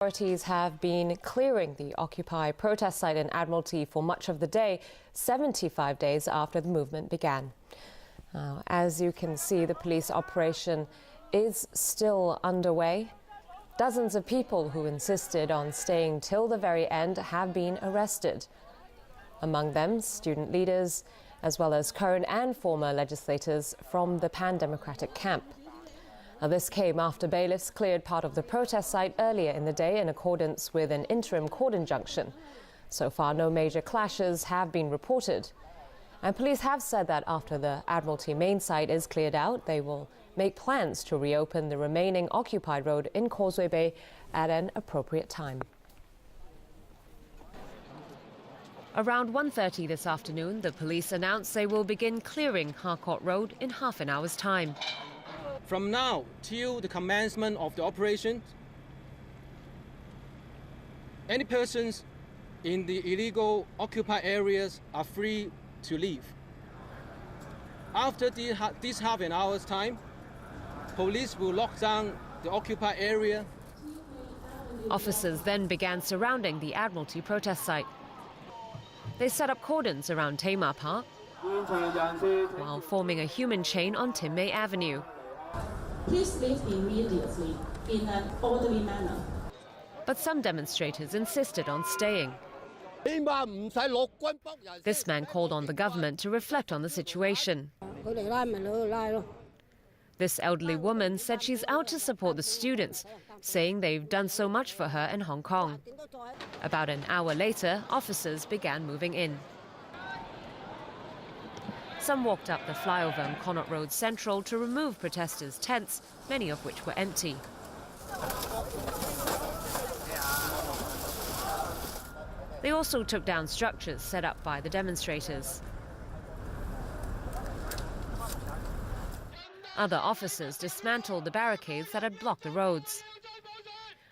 Authorities have been clearing the Occupy protest site in Admiralty for much of the day, 75 days after the movement began. As you can see, the police operation is still underway. Dozens of people who insisted on staying till the very end have been arrested. Among them, student leaders, as well as current and former legislators from the pan-democratic camp. This came after bailiffs cleared part of the protest site earlier in the day in accordance with an interim court injunction. So far, no major clashes have been reported. And police have said that after the Admiralty main site is cleared out, they will make plans to reopen the remaining occupied road in Causeway Bay at an appropriate time. Around 1:30 this afternoon, the police announced they will begin clearing Harcourt Road in half an hour's time. From now till the commencement of the operation, any persons in the illegal occupied areas are free to leave. After this half an hour's time, police will lock down the occupied area. Officers then began surrounding the Admiralty protest site. They set up cordons around Tamar Park while forming a human chain on Tinmay Avenue. Please leave immediately in an orderly manner. But some demonstrators insisted on staying. This man called on the government to reflect on the situation. This elderly woman said she's out to support the students, saying they've done so much for her in Hong Kong. About an hour later, officers began moving in. Some walked up the flyover on Connaught Road Central to remove protesters' tents, many of which were empty. They also took down structures set up by the demonstrators. Other officers dismantled the barricades that had blocked the roads.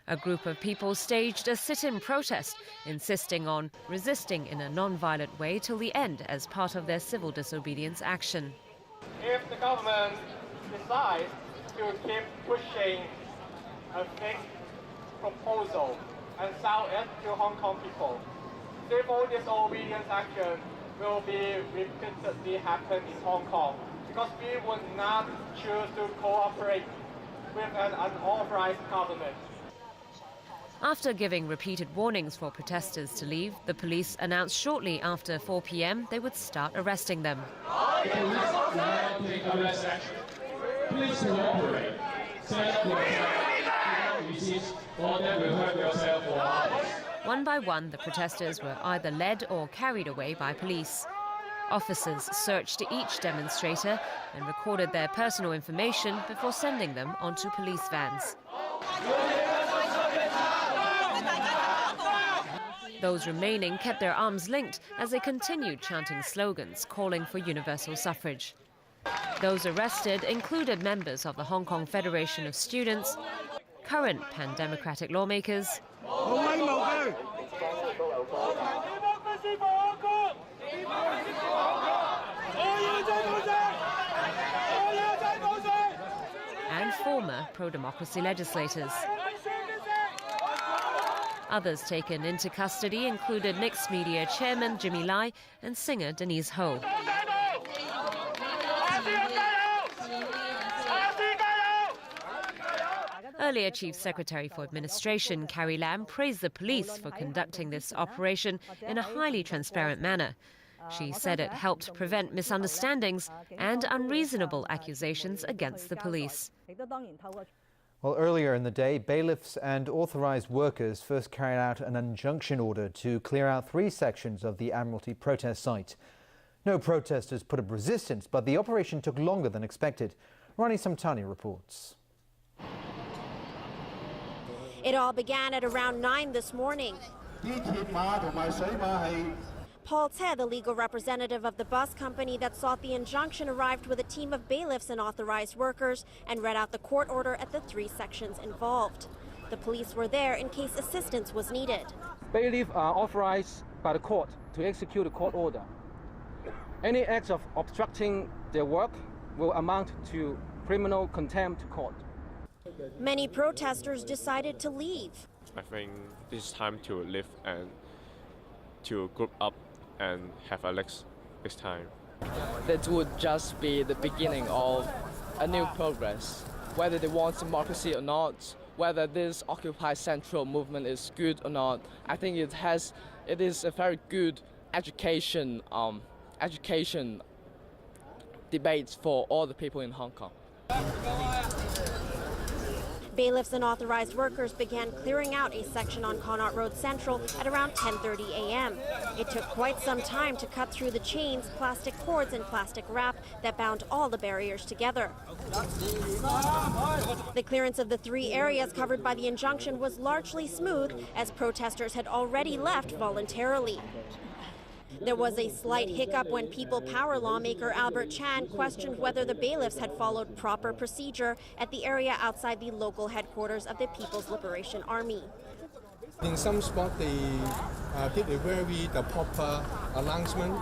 A group of people staged a sit-in protest, insisting on resisting in a non-violent way till the end as part of their civil disobedience action. If the government decides to keep pushing a fixed proposal and sell it to Hong Kong people, civil disobedience action will be repeatedly happen in Hong Kong, because we would not choose to cooperate with an unauthorized government. After giving repeated warnings for protesters to leave, the police announced shortly after 4 p.m. they would start arresting them. Police will now take arrest action. Please cooperate. Stand for resist, or they will hurt yourself or others. One by one, the protesters were either led or carried away by police. Officers searched each demonstrator and recorded their personal information before sending them onto police vans. Those remaining kept their arms linked as they continued chanting slogans calling for universal suffrage. Those arrested included members of the Hong Kong Federation of Students, current pan-democratic lawmakers, and former pro-democracy legislators. Others taken into custody included mixed media chairman Jimmy Lai and singer Denise Ho. Earlier Chief Secretary for Administration Carrie Lam praised the police for conducting this operation in a highly transparent manner. She said it helped prevent misunderstandings and unreasonable accusations against the police. Well, earlier in the day, bailiffs and authorised workers first carried out an injunction order to clear out 3 sections of the Admiralty protest site. No protesters put up resistance, but the operation took longer than expected. Rani Samtani reports. It all began at around 9 this morning. Paul Tse, the legal representative of the bus company that sought the injunction, arrived with a team of bailiffs and authorized workers and read out the court order at the 3 sections involved. The police were there in case assistance was needed. Bailiffs are authorized by the court to execute the court order. Any acts of obstructing their work will amount to criminal contempt court. Many protesters decided to leave. I think this is time to live and to group up and have a next time. That would just be the beginning of a new progress. Whether they want democracy or not, whether this Occupy Central movement is good or not, I think it is a very good education debate for all the people in Hong Kong. Bailiffs and authorized workers began clearing out a section on Connaught Road Central at around 10:30 a.m. It took quite some time to cut through the chains, plastic cords and plastic wrap that bound all the barriers together. The clearance of the 3 areas covered by the injunction was largely smooth, as protesters had already left voluntarily. There was a slight hiccup when People Power lawmaker Albert Chan questioned whether the bailiffs had followed proper procedure at the area outside the local headquarters of the People's Liberation Army. In some spots, they did a very proper announcement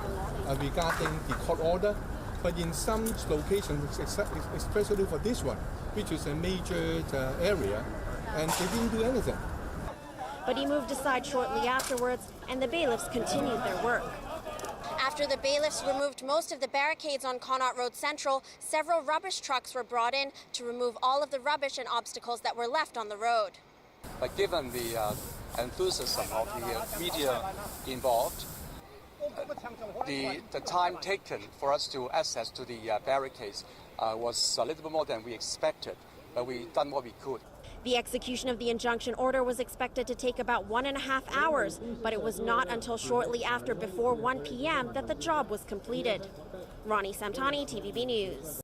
regarding the court order, but in some locations, especially for this one, which is a major area, and they didn't do anything. But he moved aside shortly afterwards, and the bailiffs continued their work. After the bailiffs removed most of the barricades on Connaught Road Central, several rubbish trucks were brought in to remove all of the rubbish and obstacles that were left on the road. But given the enthusiasm of the media involved, the time taken for us to access to the barricades was a little bit more than we expected, but we done what we could. The execution of the injunction order was expected to take about 1.5 hours, but it was not until shortly after, before 1 p.m., that the job was completed. Ronnie Samtani, TVB News.